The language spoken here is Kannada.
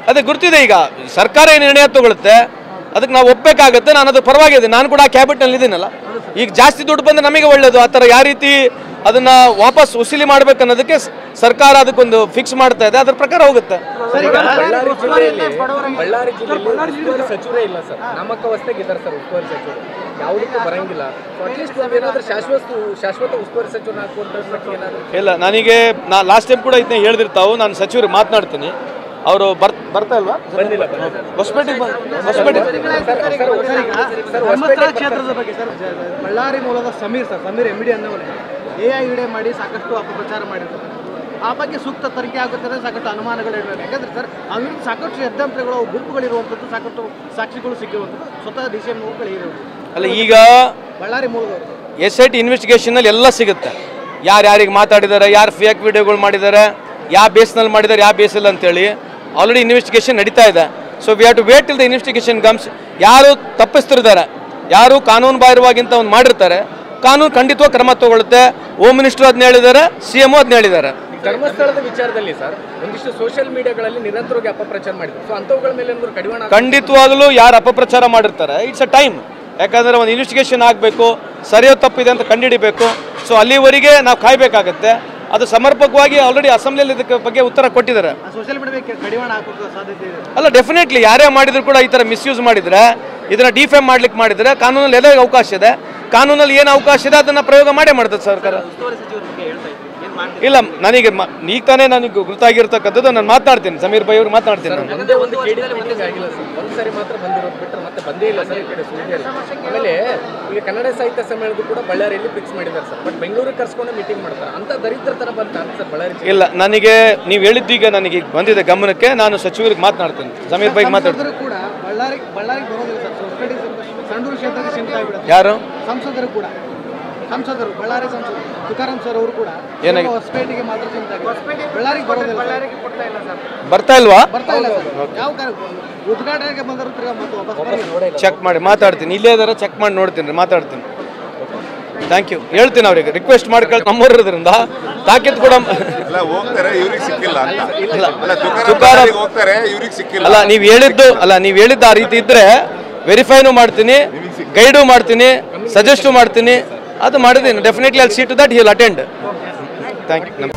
ಅದೇ ಗುರ್ತಿದೆ. ಈಗ ಸರ್ಕಾರ ಏನು ನಿರ್ಣಯ ತಗೊಳುತ್ತೆ ಅದಕ್ಕೆ ನಾವು ಒಪ್ಪಬೇಕಾಗುತ್ತೆ. ನಾನು ಅದು ಪರವಾಗಿದ್ದೀನಿ, ನಾನು ಕೂಡ ಕ್ಯಾಬಿನೆಟ್ನಲ್ಲಿ ಇದ್ದೀನಲ್ಲ. ಈಗ ಜಾಸ್ತಿ ದುಡ್ಡು ಬಂದರೆ ನಮಗೆ ಒಳ್ಳೆಯದು. ಆ ಥರ ಯಾವ ರೀತಿ ಅದನ್ನು ವಾಪಸ್ ವಸೂಲಿ ಮಾಡಬೇಕನ್ನೋದಕ್ಕೆ ಸರ್ಕಾರ ಅದಕ್ಕೊಂದು ಫಿಕ್ಸ್ ಮಾಡ್ತಾ ಇದೆ, ಅದ್ರ ಪ್ರಕಾರ ಹೋಗುತ್ತೆ. ಬಳ್ಳಾರಿ ಜಿಲ್ಲೆಯಲ್ಲಿ ಸಚಿವರೇ ಇಲ್ಲ ಸರ್, ನಾಮಕಾವಸ್ಥೆಗಿದ್ದಾರೆ ಸರ್ ಉಸ್ತುವಾರಿ ಸಚಿವರು, ಯಾವುದಕ್ಕೂ ಬರಂಗಿಲ್ಲ. ಅಟ್ಲೀಸ್ಟ್ ಏನಾದರೂ ಶಾಶ್ವತ ಉಸ್ತುವಾರಿ ಸಚಿವರನ್ನ ಹಾಕುವಂತ ಇಲ್ಲ. ನನಗೆ ಲಾಸ್ಟ್ ಟೈಮ್ ಕೂಡ ಇದನ್ನ ಹೇಳಿದಿರ್ತಾವು, ನಾನು ಸಚಿವರು ಮಾತನಾಡ್ತೀನಿ. ಅವರು ಬರ್ತಾ ಇಲ್ವಾ ಹೊಸಪೇಟೆಗೆ ಕ್ಷೇತ್ರದ ಬಗ್ಗೆ ಸರ್, ಬಳ್ಳಾರಿ ಮೂಲದ ಸಮೀರ್ MD ಅನ್ನೋನೇ AI ಮಾಡಿ ಸಾಕಷ್ಟು ಅಪಪ್ರಚಾರ ಮಾಡಿರ್ತಾರೆ. ಆ ಬಗ್ಗೆ ಸೂಕ್ತ ತನಿಖೆ ಆಗುತ್ತದೆ, ಸಾಕಷ್ಟು ಅನುಮಾನಗಳಿರಬೇಕು. ಯಾಕಂದ್ರೆ ಸರ್ ಅಲ್ಲಿ ಸಾಕಷ್ಟು ಯದ್ದಂತ್ರಗಳು ಗುಂಪುಗಳಿರುವಂಥದ್ದು, ಸಾಕಷ್ಟು ಸಾಕ್ಷಿಗಳು ಸಿಕ್ಕಿರುವಂಥದ್ದು, ಸ್ವತಃ DCM ಇರುವಂಥದ್ದು. ಅಲ್ಲ, ಈಗ ಬಳ್ಳಾರಿ ಮೂಲದವರು SIT ಇನ್ವೆಸ್ಟಿಗೇಷನಲ್ಲಿ ಎಲ್ಲ ಸಿಗುತ್ತೆ. ಯಾರ್ಯಾರಿಗೆ ಮಾತಾಡಿದ್ದಾರೆ, ಯಾರು ಫೇಕ್ ವಿಡಿಯೋಗಳು ಮಾಡಿದ್ದಾರೆ, ಯಾವ ಬೇಸ್ನಲ್ಲಿ ಮಾಡಿದ್ದಾರೆ, ಯಾವ ಬೇಸಿಲ್ಲ ಅಂತೇಳಿ ಆಲ್ರೆಡಿ ಇನ್ವೆಸ್ಟಿಗೇಷನ್ ನಡೀತಾ ಇದೆ. So we have to wait till the investigation comes. ಯಾರು ತಪ್ಪಿಸ್ತಿರ್ತಾರೆ, ಯಾರು ಕಾನೂನು ಬಾಹಿರವಾಗಿಂತ ಒಂದು ಮಾಡಿರ್ತಾರೆ, ಕಾನೂನು ಖಂಡಿತವಾಗಿ ಕ್ರಮ ತಗೊಳ್ಳುತ್ತೆ. ಹೋಮ್ ಮಿನಿಸ್ಟರ್ ಅದನ್ನ ಹೇಳಿದ್ದಾರೆ, CM ಅದನ್ನ ಹೇಳಿದ್ದಾರೆ. ಧರ್ಮಸ್ಥಳದ ವಿಚಾರದಲ್ಲಿ ಸರ್ ಒಂದಿಷ್ಟು ಸೋಷಿಯಲ್ ಮೀಡಿಯಾಗಳಲ್ಲಿ ನಿರಂತರವಾಗಿ ಅಪಪ್ರಚಾರ ಮಾಡಿದ್ರು. ಸೊ ಅಂಥವುಗಳ ಮೇಲೆ ಕಡಿವಾಣ ಖಂಡಿತವಾಗಲೂ ಯಾರು ಅಪಪ್ರಚಾರ ಮಾಡಿರ್ತಾರೆ, ಇಟ್ಸ್ ಅ ಟೈಮ್. ಯಾಕಂದರೆ ಒಂದು ಇನ್ವೆಸ್ಟಿಗೇಷನ್ ಆಗಬೇಕು, ಸರಿಯೋ ತಪ್ಪಿದೆ ಅಂತ ಕಂಡುಹಿಡಿಬೇಕು. ಸೊ ಅಲ್ಲಿವರೆಗೆ ನಾವು ಕಾಯಬೇಕಾಗತ್ತೆ. ಅದು ಸಮರ್ಪಕವಾಗಿ ಆಲ್ರೆಡಿ ಅಸೆಂಬ್ಲಿಯಲ್ಲಿ ಇದಕ್ಕೆ ಬಗ್ಗೆ ಉತ್ತರ ಕೊಟ್ಟಿದ್ದಾರೆ. ಸೋಷಿಯಲ್ ಮೀಡಿಯಾಕ್ಕೆ ಕಡಿವಾಣ ಹಾಕುವ ಸಾಧ್ಯತೆ ಇದೆ. ಅಲ್ಲ, ಡೆಫಿನೆಟ್ಲಿ ಯಾರೇ ಮಾಡಿದ್ರು ಕೂಡ ಈ ಥರ ಮಿಸ್ಯೂಸ್ ಮಾಡಿದರೆ, ಇದನ್ನು ಡಿಫೇಮ್ ಮಾಡ್ಲಿಕ್ಕೆ ಮಾಡಿದರೆ ಕಾನೂನಲ್ಲಿ ಎಲ್ಲರಿಗೂ ಅವಕಾಶ ಇದೆ. ಕಾನೂನಲ್ಲಿ ಏನು ಅವಕಾಶ ಇದೆ ಅದನ್ನು ಪ್ರಯೋಗ ಮಾಡೇ ಮಾಡ್ತದೆ ಸರ್ಕಾರ. ಇಲ್ಲ, ನನಗೆ ಈಗ ತಾನೇ ನನಗೆ ಗೊತ್ತಾಗಿರ್ತಕ್ಕಂಥದ್ದು. ನಾನು ಮಾತನಾಡ್ತೀನಿ, ಸಮೀರ್ ಭಾಯಿ ಅವರು ಮಾತನಾಡ್ತೀನಿ. ಆಮೇಲೆ ಈಗ ಕನ್ನಡ ಸಾಹಿತ್ಯ ಸಮ್ಮೇಳನದ ಕೂಡ ಬಳ್ಳಾರಿಯಲ್ಲಿ ಫಿಕ್ಸ್ ಮಾಡಿದ್ದಾರೆ ಸರ್, ಬಟ್ ಬೆಂಗಳೂರಿಗೆ ಕರ್ಸ್ಕೊಂಡು ಮೀಟಿಂಗ್ ಮಾಡ್ತಾರೆ. ಅಂತ ದರಿದ್ರತನ ಬಂತ ಸರ್ ಬಳ್ಳಾರಿ. ಇಲ್ಲ, ನನಗೆ ನೀವು ಹೇಳಿದ್ದೀಗ ನನಗೆ ಬಂದಿದೆ ಗಮನಕ್ಕೆ. ನಾನು ಸಚಿವರಿಗೆ ಮಾತನಾಡ್ತೀನಿ, ಸಮೀರ್ ಭಾಯಿ ಮಾತಾಡ್ತೀನಿ. ಕೂಡ ಬಳ್ಳಾರಿಗೆ ಬರೋದಿಲ್ಲ ಸರ್, ಸಂಡೂರು ಕ್ಷೇತ್ರಕ್ಕೆ ಸೀಮಿತ ಆಗಿಬಿಡುತ್ತೆ. ಯಾರು ಸಂಸದರು ಬಳ್ಳಾರಿ ಸಂಸದರು ತುಕಾರಾಮ್ ಸರ್ ಅವರು ಕೂಡ ಹೊಸಪೇಟೆಗೆ ಮಾತ್ರ ಸೀಮಿತ ಆಗಿದೆ, ಬಳ್ಳಾರಿಗೆ ಬರೋದಿಲ್ಲ. ಬರ್ತಾ ಇಲ್ವಾ? ಬರ್ತಾ ಇಲ್ಲ ಸರ್. ಯಾವ ಉದ್ಘಾಟನೆಗೆ ಬಂದರು ಮತ್ತೆ ಚೆಕ್ ಮಾಡಿ ಮಾತಾಡ್ತೀನಿ. ಇಲ್ಲೇ ಇದಾರೆ, ಚೆಕ್ ಮಾಡಿ ನೋಡ್ತೀನಿ, ಮಾತಾಡ್ತೀನಿ. Thank you. ಹೇಳ್ತೀನಿ ಅವರಿಗೆ, ರಿಕ್ವೆಸ್ಟ್ ಮಾಡಿ ಕೇಳಿ. ನಮ್ಮವ್ರು ಇರೋದ್ರಿಂದ ತಾಕೀತು ಕೂಡ ಅಲ್ಲ, ನೀವು ಹೇಳಿದ್ದು ಆ ರೀತಿ ಇದ್ರೆ ವೆರಿಫೈನೂ ಮಾಡ್ತೀನಿ, ಗೈಡು ಮಾಡ್ತೀನಿ, ಸಜೆಸ್ಟು ಮಾಡ್ತೀನಿ. ಅದು ಮಾಡಿದ್ದೀನಿ. ಡೆಫಿನೆಟ್ಲಿ ಅಲ್ಲಿ see that he will attend. Thank you.